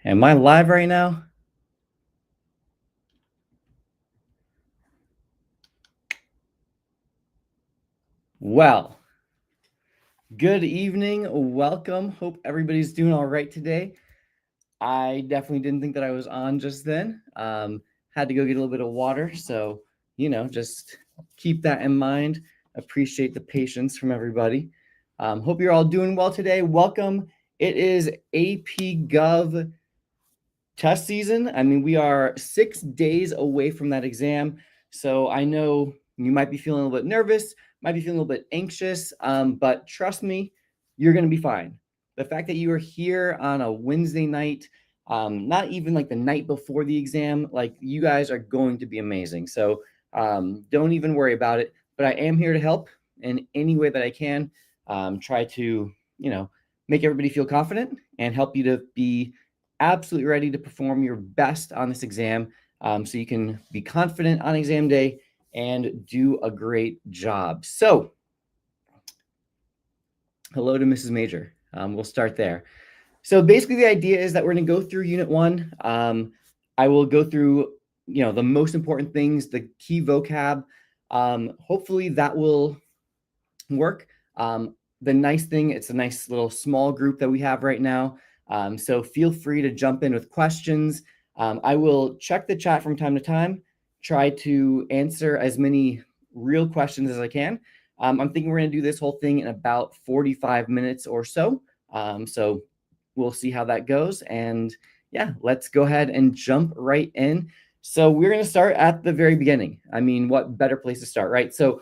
Am I live right now? Well, good evening. Welcome. Hope everybody's doing all right today. I definitely didn't think that I was on just then. Had to go get a little bit of water. So, just keep that in mind. Appreciate the patience from everybody. Hope you're all doing well today. Welcome. It is AP Gov test season. I mean, we are 6 days away from that exam. So I know you might be feeling a little bit nervous, might be feeling a little bit anxious, but trust me, you're going to be fine. The fact that you are here on a Wednesday night, not even like the night before the exam, like you guys are going to be amazing. So don't even worry about it. But I am here to help in any way that I can. Try to, make everybody feel confident and help you to be absolutely ready to perform your best on this exam, so you can be confident on exam day and do a great job. So, hello to Mrs. Major. We'll start there. So basically the idea is that we're going to go through Unit 1. I will go through, the most important things, the key vocab. Hopefully that will work. The nice thing, it's a nice little small group that we have right now. So feel free to jump in with questions. I will check the chat from time to time, try to answer as many real questions as I can. I'm thinking we're going to do this whole thing in about 45 minutes or so. So we'll see how that goes. And yeah, let's go ahead and jump right in. So we're going to start at the very beginning. I mean, what better place to start, right? So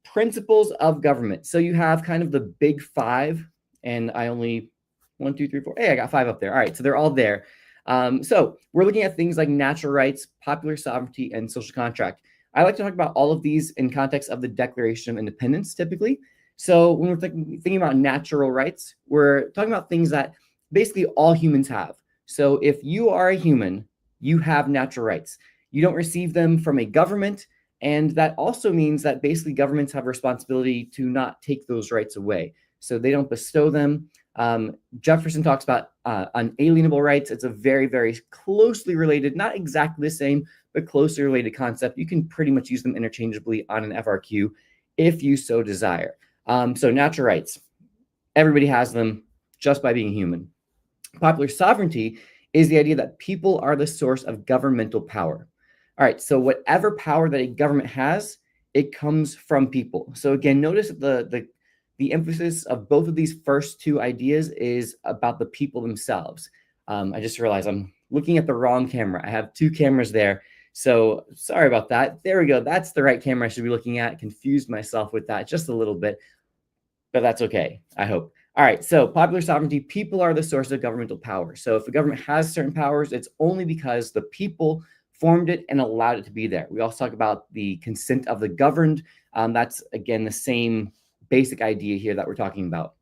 principles of government. So you have kind of the big five, and I only 1, 2, 3, 4. Hey, I got 5 up there. All right, so they're all there. So we're looking at things like natural rights, popular sovereignty, and social contract. I like to talk about all of these in context of the Declaration of Independence, typically. So when we're thinking about natural rights, we're talking about things that basically all humans have. So if you are a human, you have natural rights. You don't receive them from a government, and that also means that basically governments have a responsibility to not take those rights away. So they don't bestow them. Jefferson talks about unalienable rights. It's a very, very closely related, not exactly the same, but closely related concept. You can pretty much use them interchangeably on an FRQ if you so desire. So natural rights, everybody has them just by being human. Popular sovereignty is the idea that people are the source of governmental power. All right, so whatever power that a government has, it comes from people. So again, notice that the emphasis of both of these first two ideas is about the people themselves. I just realized I'm looking at the wrong camera. I have 2 cameras there. So sorry about that. There we go. That's the right camera I should be looking at. Confused myself with that just a little bit, but that's okay, I hope. All right, so popular sovereignty, people are the source of governmental power. So if a government has certain powers, it's only because the people formed it and allowed it to be there. We also talk about the consent of the governed. That's, again, the same basic idea here that we're talking about.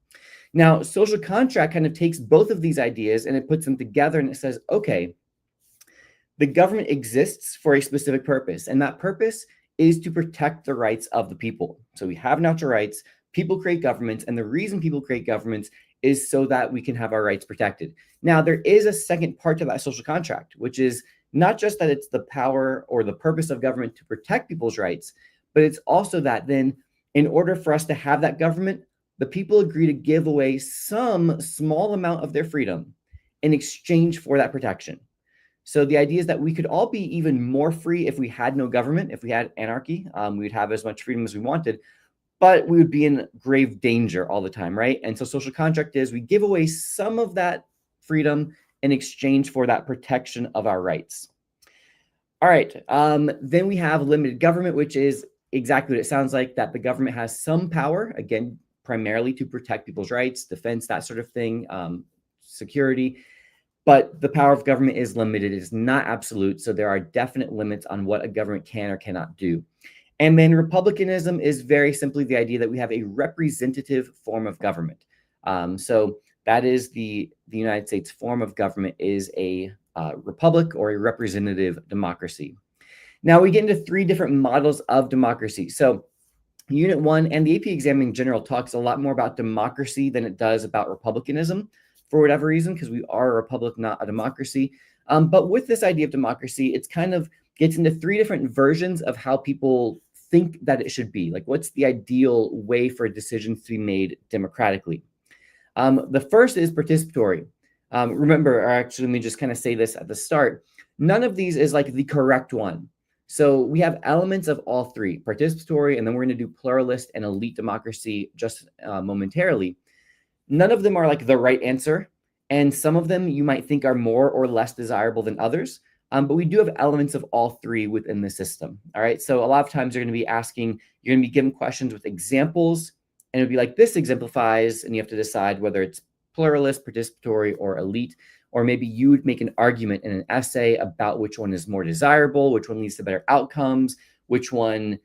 Now, social contract kind of takes both of these ideas and it puts them together and it says, okay, the government exists for a specific purpose, and that purpose is to protect the rights of the people. So we have natural rights, people create governments, and the reason people create governments is so that we can have our rights protected. Now, there is a second part to that social contract, which is not just that it's the power or the purpose of government to protect people's rights, but it's also that then in order for us to have that government, the people agree to give away some small amount of their freedom in exchange for that protection. So the idea is that we could all be even more free if we had no government, if we had anarchy. We would have as much freedom as we wanted, but we would be in grave danger all the time, right? And so social contract is we give away some of that freedom in exchange for that protection of our rights. All right. Then we have limited government, which is exactly what it sounds like, that the government has some power, again, primarily to protect people's rights, defense, that sort of thing, security. But the power of government is limited. It is not absolute. So there are definite limits on what a government can or cannot do. And then republicanism is very simply the idea that we have a representative form of government. So that is the United States form of government is a republic or a representative democracy. Now we get into three different models of democracy. So Unit 1 and the AP exam in general talks a lot more about democracy than it does about republicanism for whatever reason, because we are a republic, not a democracy. But with this idea of democracy, it's kind of gets into three different versions of how people think that it should be. Like, what's the ideal way for decisions to be made democratically? The first is participatory. Remember, or actually, let me just kind of say this at the start. None of these is like the correct one. So we have elements of all three, participatory, and then we're going to do pluralist and elite democracy just momentarily. None of them are like the right answer. And some of them you might think are more or less desirable than others. But we do have elements of all three within the system. All right. So a lot of times you're going to be you're going to be given questions with examples, and it'll be like, this exemplifies, and you have to decide whether it's pluralist, participatory, or elite. Or maybe you would make an argument in an essay about which one is more desirable, which one leads to better outcomes, which one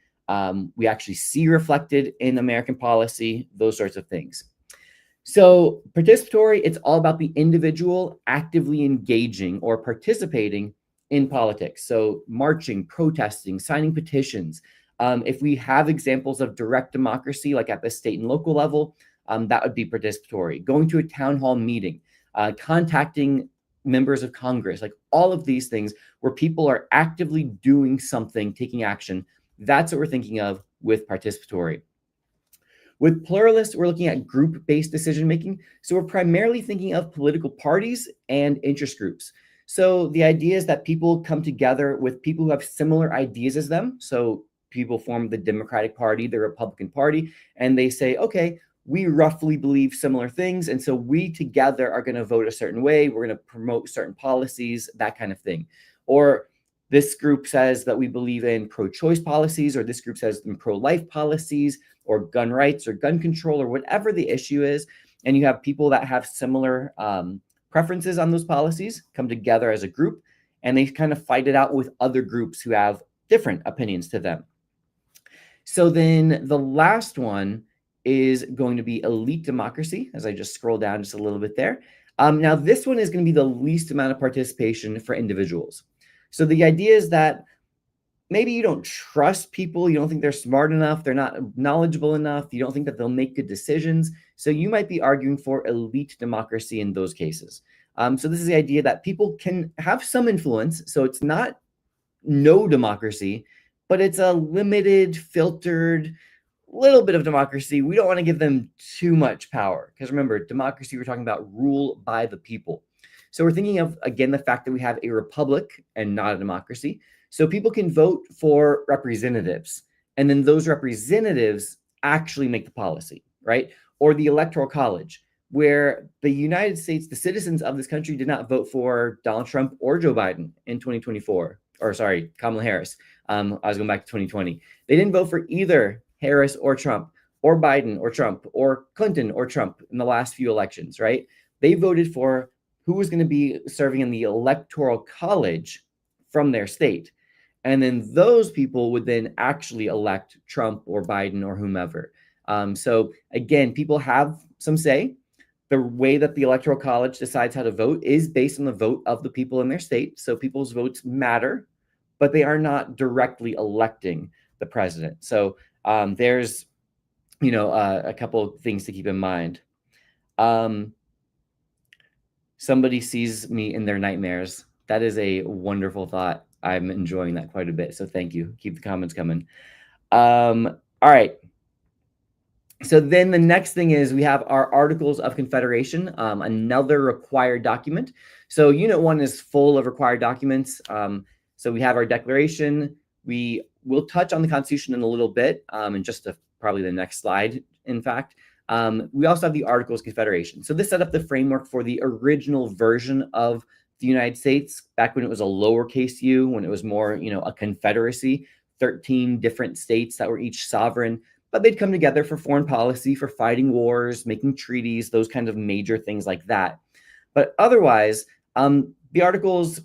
we actually see reflected in American policy, those sorts of things. So participatory, it's all about the individual actively engaging or participating in politics. So marching, protesting, signing petitions. If we have examples of direct democracy, like at the state and local level, that would be participatory. Going to a town hall meeting, contacting members of Congress, like all of these things where people are actively doing something, taking action. That's what we're thinking of with participatory. With pluralists, we're looking at group-based decision-making. So we're primarily thinking of political parties and interest groups. So the idea is that people come together with people who have similar ideas as them. So people form the Democratic Party, the Republican Party, and they say, okay, we roughly believe similar things. And so we together are going to vote a certain way. We're going to promote certain policies, that kind of thing. Or this group says that we believe in pro-choice policies, or this group says in pro-life policies, or gun rights, or gun control, or whatever the issue is. And you have people that have similar preferences on those policies come together as a group, and they kind of fight it out with other groups who have different opinions to them. So then the last one is going to be elite democracy, as I just scroll down just a little bit there. Now, this one is going to be the least amount of participation for individuals. So the idea is that maybe you don't trust people, you don't think they're smart enough, they're not knowledgeable enough, you don't think that they'll make good decisions. So you might be arguing for elite democracy in those cases. So this is the idea that people can have some influence. So it's not no democracy, but it's a limited, filtered, little bit of democracy. We don't want to give them too much power, because remember, democracy, we're talking about rule by the people. So we're thinking of, again, the fact that we have a republic and not a democracy. So people can vote for representatives, and then those representatives actually make the policy, right? Or the Electoral College, where the United States, the citizens of this country did not vote for Donald Trump or Joe Biden in 2024, or sorry, Kamala Harris. I was going back to 2020. They didn't vote for either Harris or Trump, or Biden or Trump, or Clinton or Trump in the last few elections, right? They voted for who was going to be serving in the Electoral College from their state. And then those people would then actually elect Trump or Biden or whomever. So again, people have some say. The way that the Electoral College decides how to vote is based on the vote of the people in their state. So people's votes matter, but they are not directly electing the president. So there's, a couple of things to keep in mind. Somebody sees me in their nightmares. That is a wonderful thought. I'm enjoying that quite a bit. So thank you. Keep the comments coming. All right. So then the next thing is we have our Articles of Confederation, another required document. So Unit 1 is full of required documents. So we have our Declaration. We will touch on the Constitution in a little bit, in just probably the next slide, in fact. We also have the Articles of Confederation. So this set up the framework for the original version of the United States, back when it was a lowercase u, when it was more, a confederacy, 13 different states that were each sovereign, but they'd come together for foreign policy, for fighting wars, making treaties, those kinds of major things like that. But otherwise, the Articles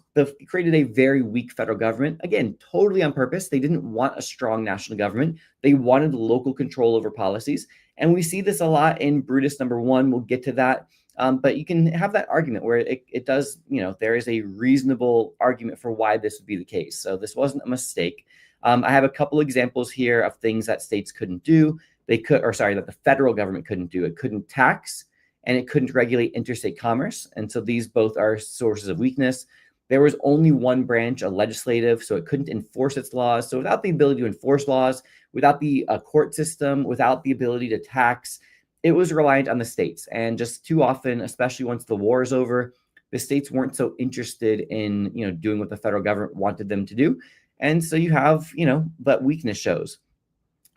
created a very weak federal government, again, totally on purpose. They didn't want a strong national government. They wanted local control over policies. And we see this a lot in Brutus #1. We'll get to that. But you can have that argument where it does, there is a reasonable argument for why this would be the case. So this wasn't a mistake. I have a couple examples here of things that states couldn't do. That the federal government couldn't do. It couldn't tax, and it couldn't regulate interstate commerce. And so these both are sources of weakness. There was only one branch, a legislative, so it couldn't enforce its laws. So without the ability to enforce laws, without the court system, without the ability to tax, it was reliant on the states. And just too often, especially once the war is over, the states weren't so interested in, doing what the federal government wanted them to do. And so you have, that weakness shows,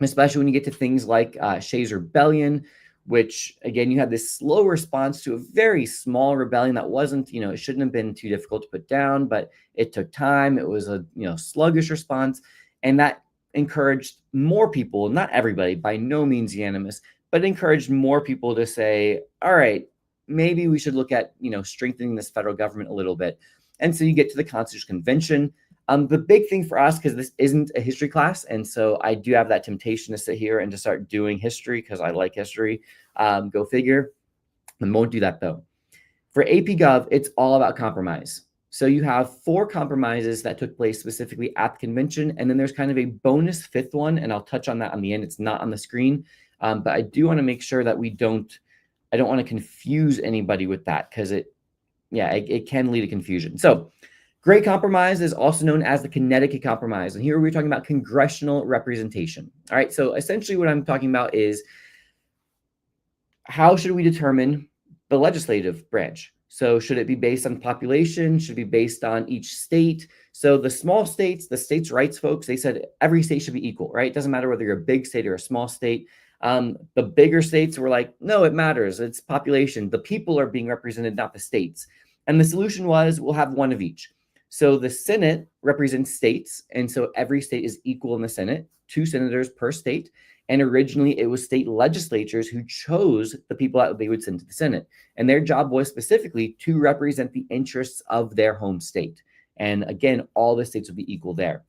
especially when you get to things like Shays' Rebellion, which, again, you had this slow response to a very small rebellion that wasn't, it shouldn't have been too difficult to put down, but it took time. It was a, sluggish response. And that encouraged more people, not everybody, by no means unanimous, but encouraged more people to say, all right, maybe we should look at, strengthening this federal government a little bit. And so you get to the Constitutional Convention. The big thing for us, because this isn't a history class, and so I do have that temptation to sit here and to start doing history because I like history, go figure. I won't do that though. For AP Gov, it's all about compromise. So you have 4 compromises that took place specifically at the convention, and then there's kind of a bonus 5th one, and I'll touch on that on the end. It's not on the screen, but I do want to make sure that I don't want to confuse anybody with that because it can lead to confusion. So Great Compromise is also known as the Connecticut Compromise. And here we're talking about congressional representation. All right. So essentially what I'm talking about is how should we determine the legislative branch? So should it be based on population? Should it be based on each state? So the small states, the states' rights folks, they said every state should be equal, right? It doesn't matter whether you're a big state or a small state. The bigger states were like, no, it matters. It's population. The people are being represented, not the states. And the solution was we'll have one of each. So the Senate represents states, and so every state is equal in the Senate, 2 senators per state. And originally it was state legislatures who chose the people that they would send to the Senate. And their job was specifically to represent the interests of their home state. And again, all the states would be equal there.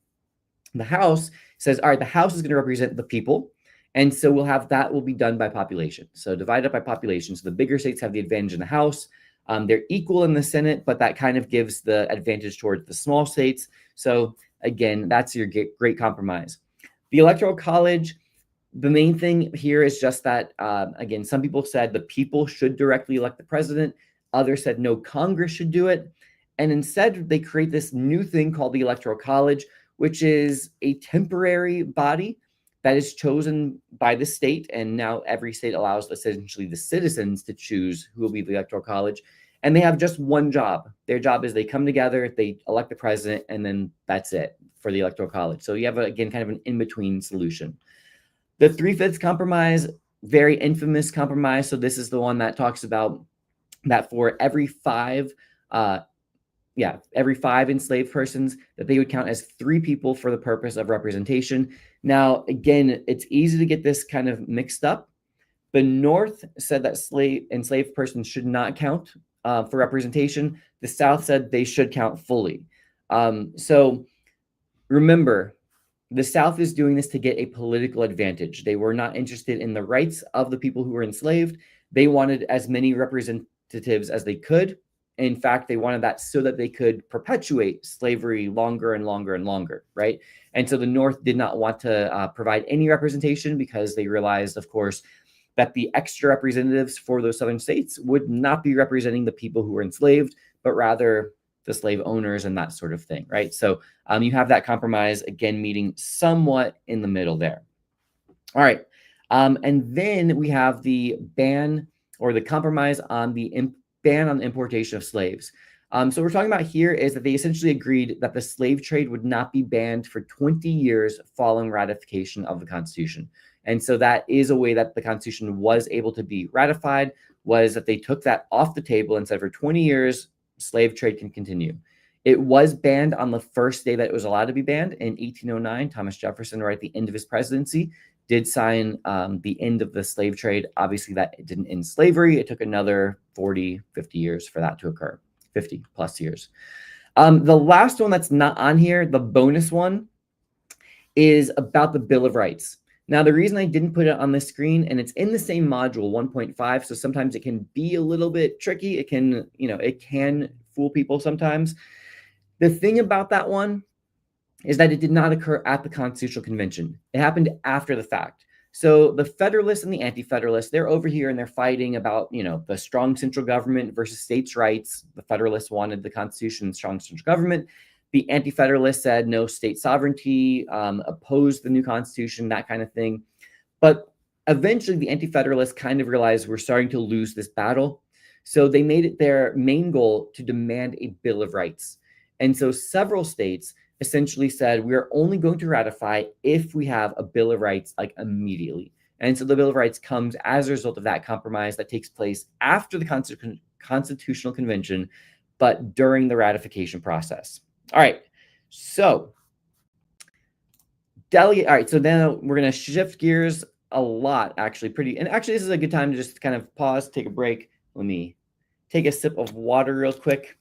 The House says, all right, the House is going to represent the people. And so that will be done by population. So divided up by population. So the bigger states have the advantage in the House. They're equal in the Senate, but that kind of gives the advantage towards the small states. So again, that's your great compromise. The Electoral College, the main thing here is just that, again, some people said the people should directly elect the president. Others said no, Congress should do it. And instead, they create this new thing called the Electoral College, which is a temporary body that is chosen by the state. And now every state allows essentially the citizens to choose who will be the Electoral College. And they have just one job. Their job is they come together, they elect the president, and then that's it for the Electoral College. So you have, again, kind of an in-between solution. The 3/5 compromise, very infamous compromise. So this is the one that talks about that for every 5 enslaved persons, that they would count as 3 people for the purpose of representation. Now, again, it's easy to get this kind of mixed up. The North said that enslaved persons should not count for representation. The South said they should count fully. So remember, the South is doing this to get a political advantage. They were not interested in the rights of the people who were enslaved. They wanted as many representatives as they could. In fact, they wanted that so that they could perpetuate slavery longer and longer and longer, right? And so the North did not want to provide any representation because they realized, of course, that the extra representatives for those southern states would not be representing the people who were enslaved, but rather the slave owners and that sort of thing, right? So you have that compromise, again, meeting somewhat in the middle there. All right. And then we have the ban or the compromise on the ban on the importation of slaves. So what we're talking about here is that they essentially agreed that the slave trade would not be banned for 20 years following ratification of the Constitution. And so that is a way that the Constitution was able to be ratified, was that they took that off the table and said for 20 years, slave trade can continue. It was banned on the first day that it was allowed to be banned in 1809. Thomas Jefferson, right at the end of his presidency, did sign the end of the slave trade. Obviously, that didn't end slavery. It took another 40, 50 years for that to occur, 50 plus years. The last one that's not on here, the bonus one, is about the Bill of Rights. Now, the reason I didn't put it on the screen, and it's in the same module 1.5, so sometimes it can be a little bit tricky. It can, it can fool people sometimes. The thing about that one is that it did not occur at the Constitutional Convention. It happened after the fact. So the Federalists and the Anti-Federalists, they're over here and they're fighting about, the strong central government versus states' rights. The Federalists wanted the Constitution and strong central government. The Anti-Federalists said no state sovereignty, opposed the new Constitution, that kind of thing. But eventually the Anti-Federalists kind of realized we're starting to lose this battle. So they made it their main goal to demand a Bill of Rights. And so several states essentially said, we're only going to ratify if we have a Bill of Rights, like immediately. And so the Bill of Rights comes as a result of that compromise that takes place after the Constitutional Convention, but during the ratification process. All right, so delegate. All right, so then we're going to shift gears a lot, actually. And actually, this is a good time to just kind of pause, take a break. Let me take a sip of water real quick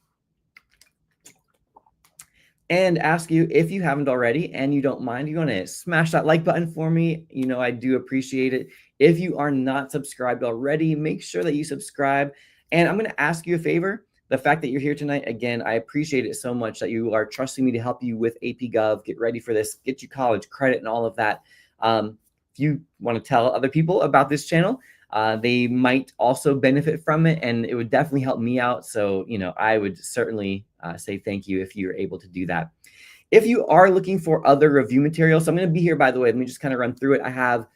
and ask you, if you haven't already and you don't mind, you want to smash that like button for me. I do appreciate it. If you are not subscribed already, make sure that you subscribe. And I'm going to ask you a favor. The fact that you're here tonight, again, I appreciate it so much that you are trusting me to help you with AP Gov, get ready for this, get you college credit and all of that. If you want to tell other people about this channel, they might also benefit from it, and it would definitely help me out. So, I would certainly say thank you if you're able to do that. If you are looking for other review materials, so I'm going to be here, by the way, let me just kind of run through it. I have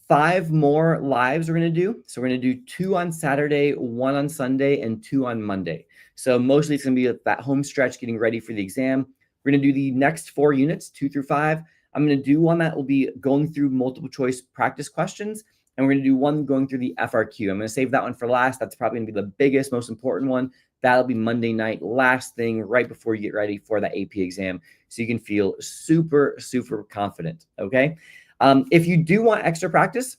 5 more lives we're going to do. So we're going to do 2 on Saturday, 1 on Sunday, and 2 on Monday. So mostly it's going to be that home stretch getting ready for the exam. We're going to do the next 4 units, 2 through 5. I'm going to do one that will be going through multiple choice practice questions. And we're going to do one going through the FRQ. I'm going to save that one for last. That's probably going to be the biggest, most important one. That'll be Monday night, last thing right before you get ready for that AP exam. So you can feel super, super confident, okay? If you do want extra practice,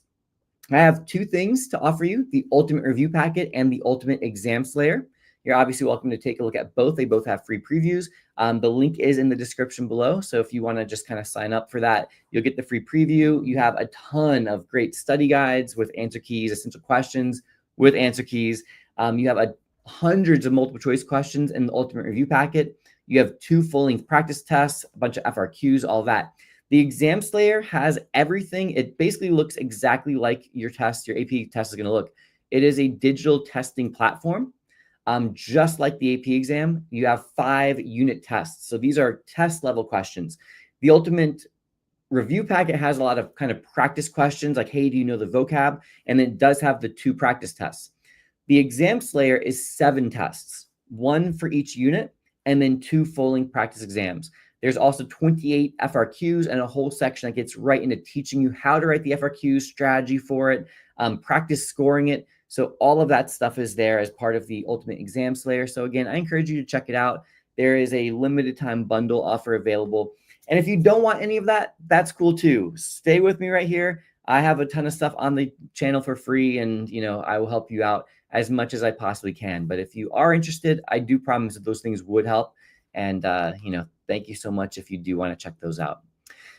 I have 2 things to offer you, the Ultimate Review Packet and the Ultimate Exam Slayer. You're obviously welcome to take a look at both. They both have free previews. The link is in the description below. So if you want to just kind of sign up for that, you'll get the free preview. You have a ton of great study guides with answer keys, essential questions with answer keys. You have hundreds of multiple choice questions in the Ultimate Review Packet. You have 2 full-length practice tests, a bunch of FRQs, all that. The Exam Slayer has everything. It basically looks exactly like your test, your AP test is going to look. It is a digital testing platform. Just like the AP exam, you have 5 unit tests. So these are test level questions. The Ultimate Review Packet has a lot of kind of practice questions like, hey, do you know the vocab? And it does have the 2 practice tests. The Exam Slayer is 7 tests, 1 for each unit, and then 2 full-length practice exams. There's also 28 FRQs and a whole section that gets right into teaching you how to write the FRQs, strategy for it, practice scoring it. So all of that stuff is there as part of the Ultimate Exam Slayer. So again, I encourage you to check it out. There is a limited time bundle offer available. And if you don't want any of that, that's cool too. Stay with me right here. I have a ton of stuff on the channel for free, and I will help you out as much as I possibly can. But if you are interested, I do promise that those things would help. And thank you so much if you do want to check those out.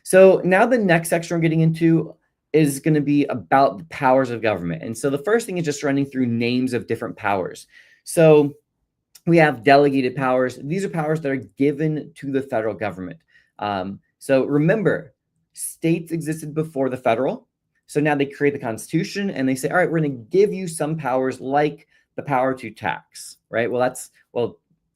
So now the next section we're getting into is going to be about the powers of government. And so the first thing is just running through names of different powers. So we have delegated powers. These are powers that are given to the federal government. So remember, states existed before the federal. So now they create the Constitution and they say, all right, we're going to give you some powers like the power to tax, right? Well,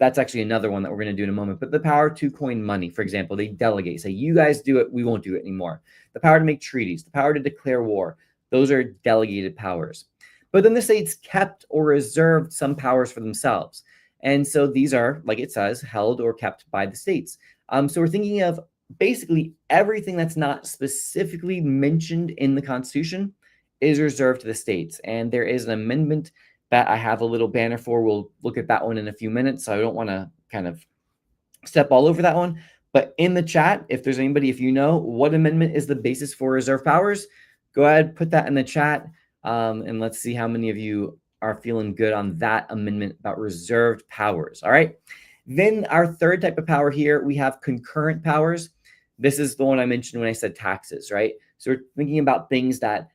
that's actually another one that we're going to do in a moment. But the power to coin money, for example, they delegate, say, you guys do it, we won't do it anymore. The power to make treaties, the power to declare war, those are delegated powers. But then the states kept or reserved some powers for themselves. And so these are, like it says, held or kept by the states. So we're thinking of basically everything that's not specifically mentioned in the Constitution is reserved to the states. And there is an amendment that I have a little banner for. We'll look at that one in a few minutes, so I don't want to kind of step all over that one. But in the chat, if there's anybody, if you know what amendment is the basis for reserve powers, go ahead, put that in the chat, and let's see how many of you are feeling good on that amendment about reserved powers. All right. Then our third type of power here, we have concurrent powers. This is the one I mentioned when I said taxes, right? So we're thinking about things that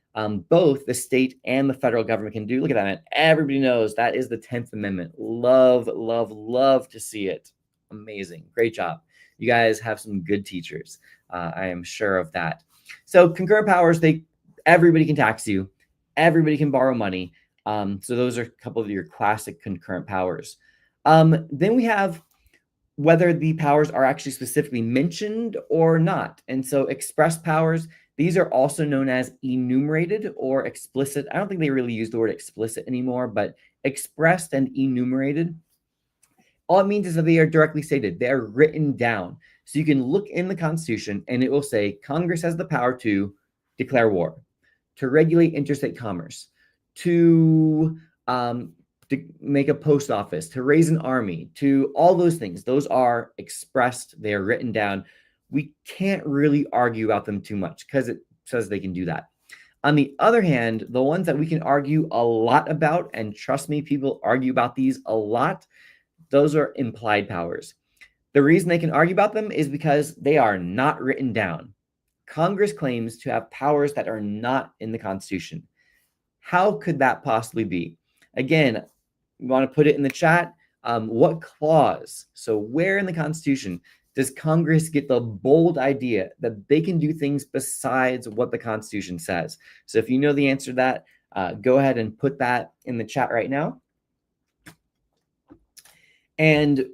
both the state and the federal government can do. Look at that, man. Everybody knows that is the 10th Amendment. Love, love, love to see it. Amazing. Great job. You guys have some good teachers. I am sure of that. So concurrent powers, everybody can tax you. Everybody can borrow money. So those are a couple of your classic concurrent powers. Then we have whether the powers are actually specifically mentioned or not. And so express powers, these are also known as enumerated or explicit. I don't think they really use the word explicit anymore, but expressed and enumerated. All it means is that they are directly stated. They are written down. So you can look in the Constitution and it will say Congress has the power to declare war, to regulate interstate commerce, to make a post office, to raise an army, to all those things. Those are expressed. They are written down. We can't really argue about them too much because it says they can do that. On the other hand, the ones that we can argue a lot about, and trust me, people argue about these a lot, those are implied powers. The reason they can argue about them is because they are not written down. Congress claims to have powers that are not in the Constitution. How could that possibly be? Again, you want to put it in the chat. What clause? So where in the Constitution does Congress get the bold idea that they can do things besides what the Constitution says? So if you know the answer to that, go ahead and put that in the chat right now. And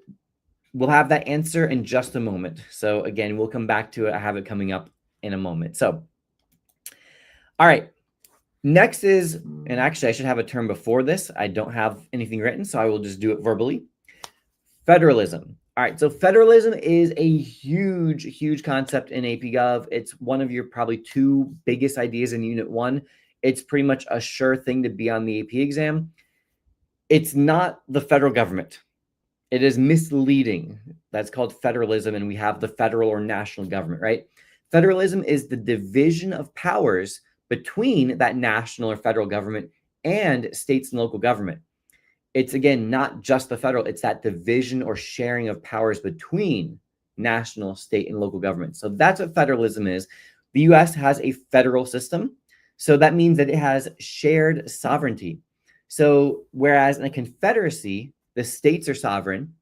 we'll have that answer in just a moment. So again, we'll come back to it. I have it coming up in a moment. So, all right. Next is, and actually I should have a term before this. I don't have anything written, so I will just do it verbally. Federalism. All right, so federalism is a huge, huge concept in AP Gov. It's one of your probably two biggest ideas in Unit 1. It's pretty much a sure thing to be on the AP exam. It's not the federal government. It is misleading. That's called federalism, and we have the federal or national government, right? Federalism is the division of powers between that national or federal government and states and local government. It's, again, not just the federal, it's that division or sharing of powers between national, state, and local government. So that's what federalism is. The US has a federal system. So that means that it has shared sovereignty. So whereas in a confederacy, the states are sovereign,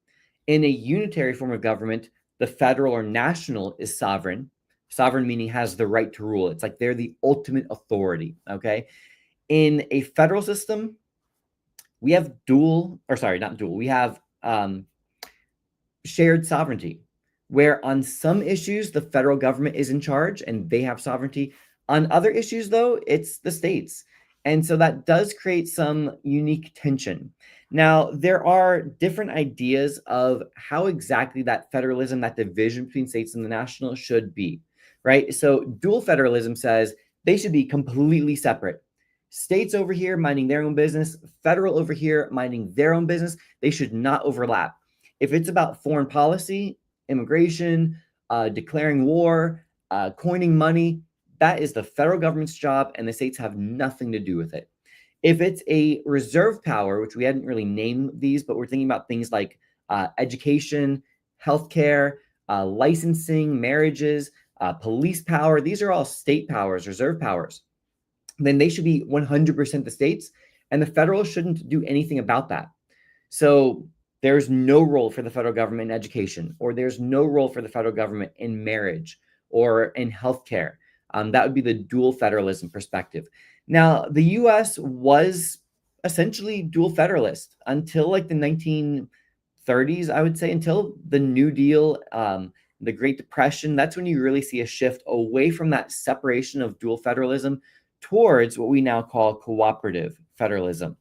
in a unitary form of government, the federal or national is sovereign. Sovereign meaning has the right to rule. It's like they're the ultimate authority, okay? In a federal system, we have we have shared sovereignty, where on some issues, the federal government is in charge and they have sovereignty. On other issues, though, it's the states. And so that does create some unique tension. Now, there are different ideas of how exactly that federalism, that division between states and the national should be, right? So dual federalism says they should be completely separate. States over here minding their own business, federal over here minding their own business. They should not overlap. If it's about foreign policy, immigration, declaring war, coining money, that is the federal government's job, and the states have nothing to do with it. If it's a reserve power, which we hadn't really named these, but we're thinking about things like education, healthcare, licensing, marriages, police power, these are all state powers, reserve powers. Then they should be 100% the states, and the federal shouldn't do anything about that. So there's no role for the federal government in education, or there's no role for the federal government in marriage or in healthcare. That would be the dual federalism perspective. Now, the US was essentially dual federalist until like the 1930s, I would say, until the New Deal, the Great Depression. That's when you really see a shift away from that separation of dual federalism towards what we now call cooperative federalism.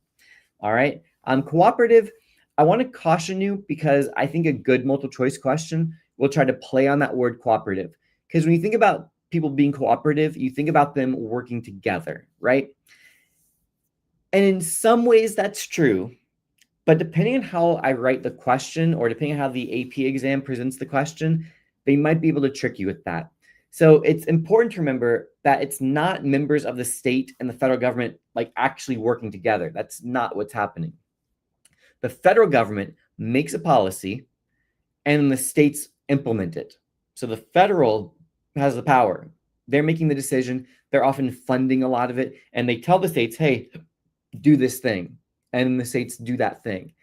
All right. Cooperative, I want to caution you because I think a good multiple choice question will try to play on that word cooperative. Because when you think about people being cooperative, you think about them working together, right? And in some ways that's true, but depending on how I write the question or depending on how the AP exam presents the question, they might be able to trick you with that. So it's important to remember that it's not members of the state and the federal government like actually working together. That's not what's happening. The federal government makes a policy and the states implement it. So the federal has the power. They're making the decision. They're often funding a lot of it. And they tell the states, hey, do this thing. And the states do that thing.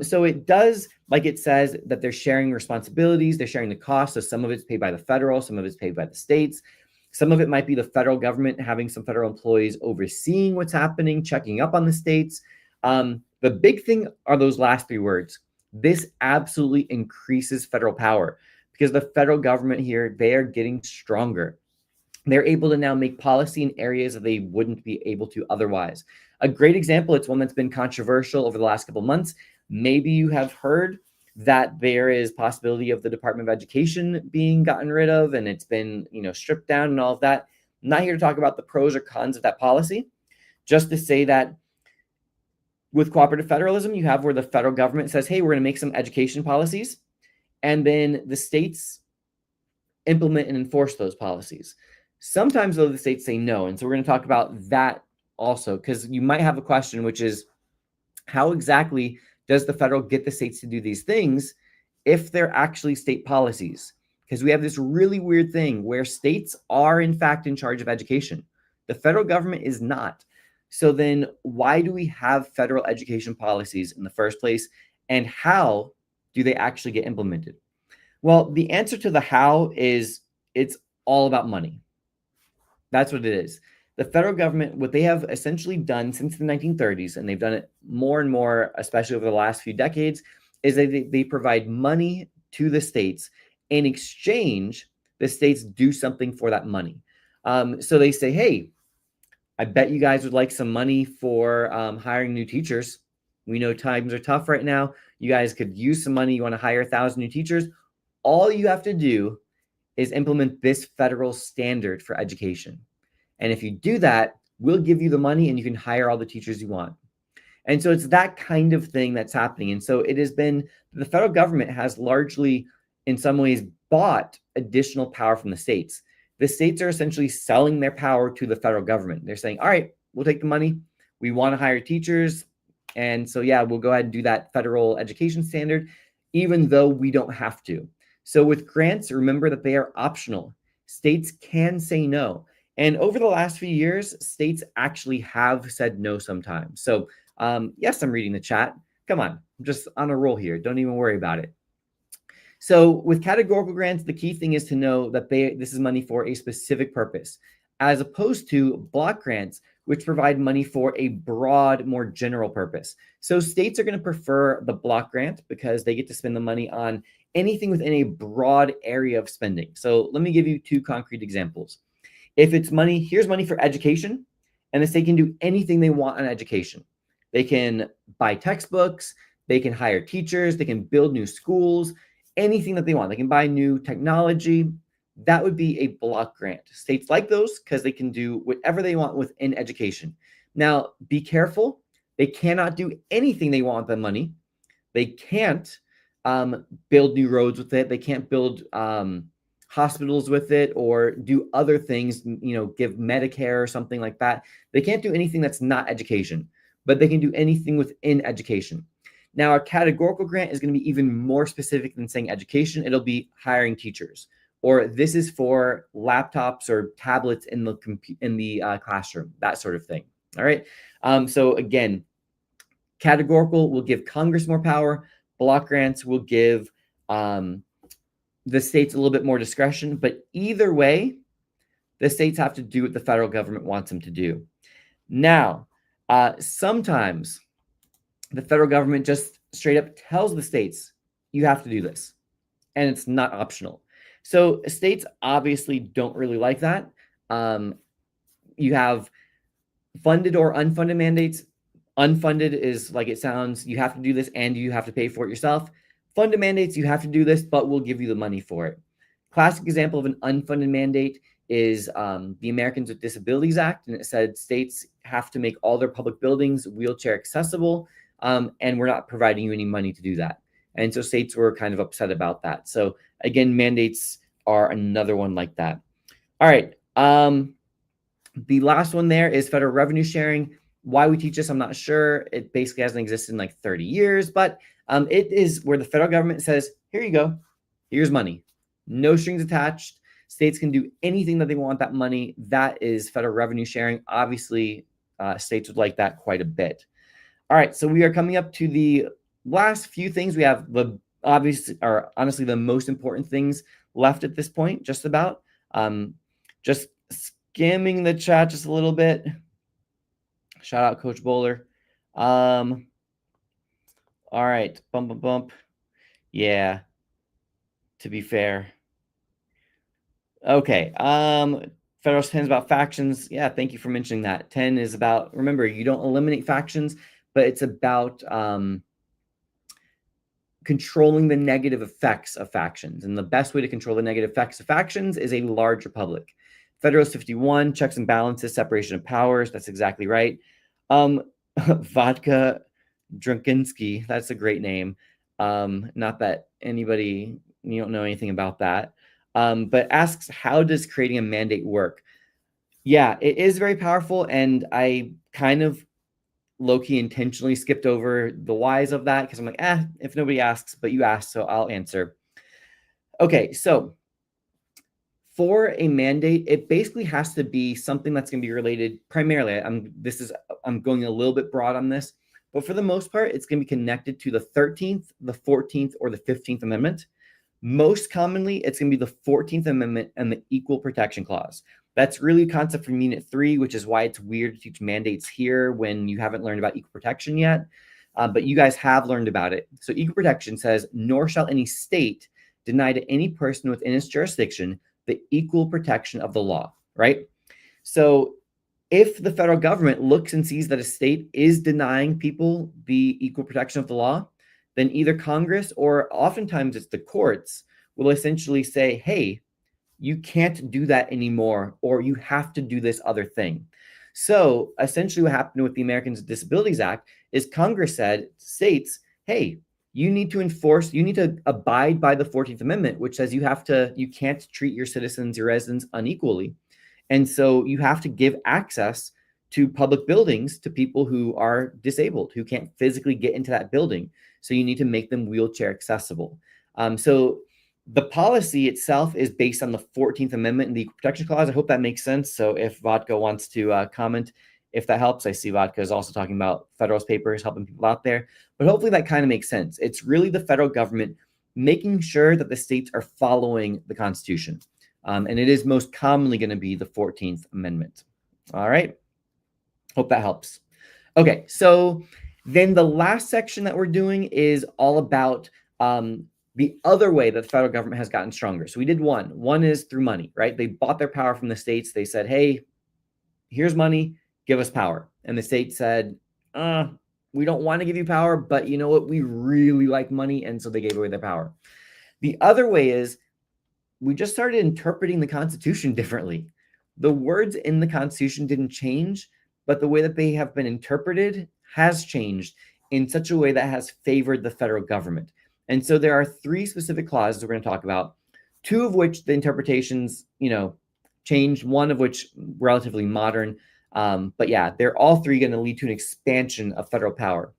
So it does, like it says, that they're sharing responsibilities. They're sharing the cost. So some of it's paid by the federal, some of it's paid by the states. Some of it might be the federal government having some federal employees overseeing what's happening, checking up on the states. The big thing are those last three words. This absolutely increases federal power because the federal government here, they are getting stronger. They're able to now make policy in areas that they wouldn't be able to otherwise. A great example, it's one that's been controversial over the last couple of months. Maybe you have heard that there is possibility of the Department of Education being gotten rid of and it's been, stripped down and all of that. I'm not here to talk about the pros or cons of that policy, just to say that with cooperative federalism, you have where the federal government says, hey, we're going to make some education policies, and then the states implement and enforce those policies. Sometimes, though, the states say no, and so we're going to talk about that also, because you might have a question, which is, how exactly does the federal get the states to do these things if they're actually state policies? Because we have this really weird thing where states are, in fact, in charge of education. The federal government is not. So then why do we have federal education policies in the first place? And how do they actually get implemented? Well, the answer to the how is it's all about money. That's what it is. The federal government, what they have essentially done since the 1930s, and they've done it more and more, especially over the last few decades, is that they provide money to the states. In exchange, the states do something for that money. So they say, hey, I bet you guys would like some money for hiring new teachers. We know times are tough right now. You guys could use some money. You want to hire 1,000 new teachers. All you have to do is implement this federal standard for education. And if you do that, we'll give you the money and you can hire all the teachers you want. And so it's that kind of thing that's happening. And so it has been, the federal government has largely, in some ways, bought additional power from the states. The states are essentially selling their power to the federal government. They're saying, all right, we'll take the money. We want to hire teachers. And so, yeah, we'll go ahead and do that federal education standard, even though we don't have to. So with grants, remember that they are optional. States can say no. And over the last few years, states actually have said no sometimes. So yes, I'm reading the chat. Come on, I'm just on a roll here. Don't even worry about it. So with categorical grants, the key thing is to know that this is money for a specific purpose, as opposed to block grants, which provide money for a broad, more general purpose. So states are going to prefer the block grant because they get to spend the money on anything within a broad area of spending. So let me give you two concrete examples. If it's money, here's money for education, and the state can do anything they want on education. They can buy textbooks, they can hire teachers, they can build new schools, anything that they want. They can buy new technology. That would be a block grant. States like those because they can do whatever they want within education. Now, be careful. They cannot do anything they want with the money. They can't build new roads with it. They can't build hospitals with it or do other things, give Medicare or something like that. They can't do anything that's not education, but they can do anything within education. Now, a categorical grant is going to be even more specific than saying education. It'll be hiring teachers, or this is for laptops or tablets in the classroom, that sort of thing. All right. So again, categorical will give Congress more power. Block grants will give the states a little bit more discretion. But either way, the states have to do what the federal government wants them to do. Now, sometimes the federal government just straight up tells the states, you have to do this, and it's not optional. So states obviously don't really like that. You have funded or unfunded mandates. Unfunded is like it sounds, you have to do this and you have to pay for it yourself. Funded mandates, you have to do this, but we'll give you the money for it. Classic example of an unfunded mandate is the Americans with Disabilities Act, and it said states have to make all their public buildings wheelchair accessible, and we're not providing you any money to do that. And so states were kind of upset about that. So again, mandates are another one like that. All right. The last one there is federal revenue sharing. Why we teach this, I'm not sure. It basically hasn't existed in like 30 years, but it is where the federal government says, here you go, here's money. No strings attached. States can do anything that they want with that money. That is federal revenue sharing. Obviously, states would like that quite a bit. All right, so we are coming up to the last few things. We have the obvious, or honestly, the most important things left at this point, just about. Just skimming the chat just a little bit. Shout out Coach Bowler. All right, bump. Yeah, to be fair. Okay, Federal 10 is about factions. Yeah, thank you for mentioning that. 10 is about, remember, you don't eliminate factions, but it's about controlling the negative effects of factions. And the best way to control the negative effects of factions is a large republic. Federalist 51, checks and balances, separation of powers. That's exactly right. Vodka Drunkinsky, that's a great name. Not that anybody, you don't know anything about that. But asks, how does creating a mandate work? Yeah, it is very powerful. And I kind of low-key intentionally skipped over the whys of that because I'm like, if nobody asks, but you asked, so I'll answer. Okay, so for a mandate, it basically has to be something that's going to be related primarily. I'm going a little bit broad on this, but for the most part, it's going to be connected to the 13th, the 14th, or the 15th Amendment. Most commonly, it's going to be the 14th Amendment and the Equal Protection Clause. That's really a concept from Unit 3, which is why it's weird to teach mandates here when you haven't learned about equal protection yet. But you guys have learned about it. So equal protection says, nor shall any state deny to any person within its jurisdiction the equal protection of the law, right? So if the federal government looks and sees that a state is denying people the equal protection of the law, then either Congress or oftentimes it's the courts will essentially say, hey, you can't do that anymore, or you have to do this other thing. So essentially what happened with the Americans with Disabilities Act is Congress said, states, hey, you need to abide by the 14th Amendment, which says you can't treat your citizens, your residents unequally. And so you have to give access to public buildings to people who are disabled, who can't physically get into that building. So you need to make them wheelchair accessible. So the policy itself is based on the 14th Amendment and the Equal Protection Clause. I hope that makes sense. So if Vodka wants to comment, if that helps. I see Vodka is also talking about Federalist Papers, helping people out there. But hopefully that kind of makes sense. It's really the federal government making sure that the states are following the Constitution. And it is most commonly going to be the 14th Amendment. All right. Hope that helps. Okay, so then the last section that we're doing is all about the other way that the federal government has gotten stronger. So we did one. One is through money, right? They bought their power from the states. They said, hey, here's money, give us power. And the state said, we don't want to give you power, but you know what? We really like money. And so they gave away their power. The other way is we just started interpreting the Constitution differently. The words in the Constitution didn't change, but the way that they have been interpreted has changed in such a way that has favored the federal government. And so there are three specific clauses we're going to talk about, two of which the interpretations, changed, one of which relatively modern. But yeah, they're all three going to lead to an expansion of federal power.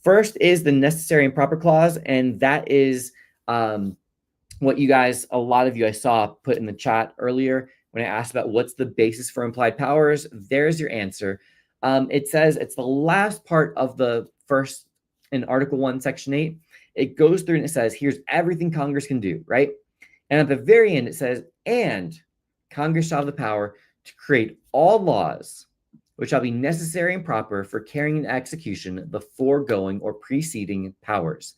First is the necessary and proper clause, and that is what you guys, a lot of you I saw put in the chat earlier when I asked about what's the basis for implied powers. There's your answer. It says it's the last part of the first in Article 1, Section 8. It goes through and it says, here's everything Congress can do, right? And at the very end, it says, and Congress shall have the power to create all laws which shall be necessary and proper for carrying into execution the foregoing or preceding powers.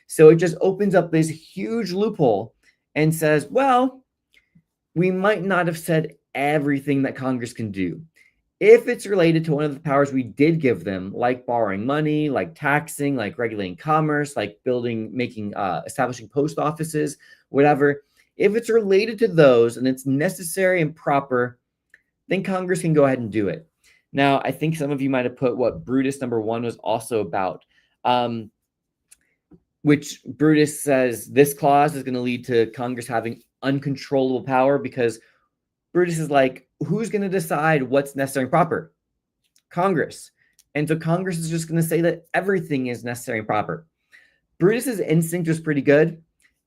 So it just opens up this huge loophole and says, well, we might not have said everything that Congress can do. If it's related to one of the powers we did give them, like borrowing money, like taxing, like regulating commerce, like establishing post offices, whatever, If it's related to those and it's necessary and proper, then Congress can go ahead and do it. Now, I think some of you might have put what Brutus number 1 was also about, which Brutus says this clause is going to lead to Congress having uncontrollable power, because Brutus is like, who's going to decide what's necessary and proper? Congress. And so Congress is just going to say that everything is necessary and proper. Brutus's instinct was pretty good.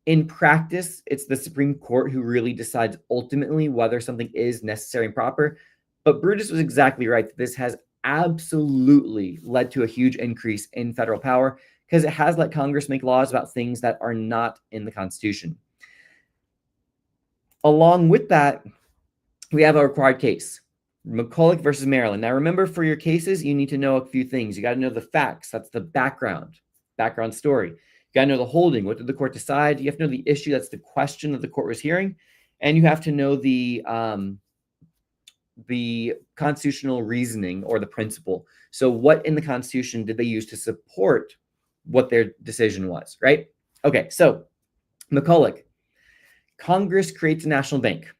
In practice, it's the Supreme Court who really decides ultimately whether something is necessary and proper. But Brutus was exactly right that this has absolutely led to a huge increase in federal power, because it has let Congress make laws about things that are not in the Constitution. Along with that, we have a required case, McCulloch versus Maryland. Now, remember, for your cases, you need to know a few things. You got to know the facts. That's the background story. You got to know the holding. What did the court decide? You have to know the issue. That's the question that the court was hearing. And you have to know the constitutional reasoning or the principle. So what in the Constitution did they use to support what their decision was, right? Okay, so McCulloch, Congress creates a national bank.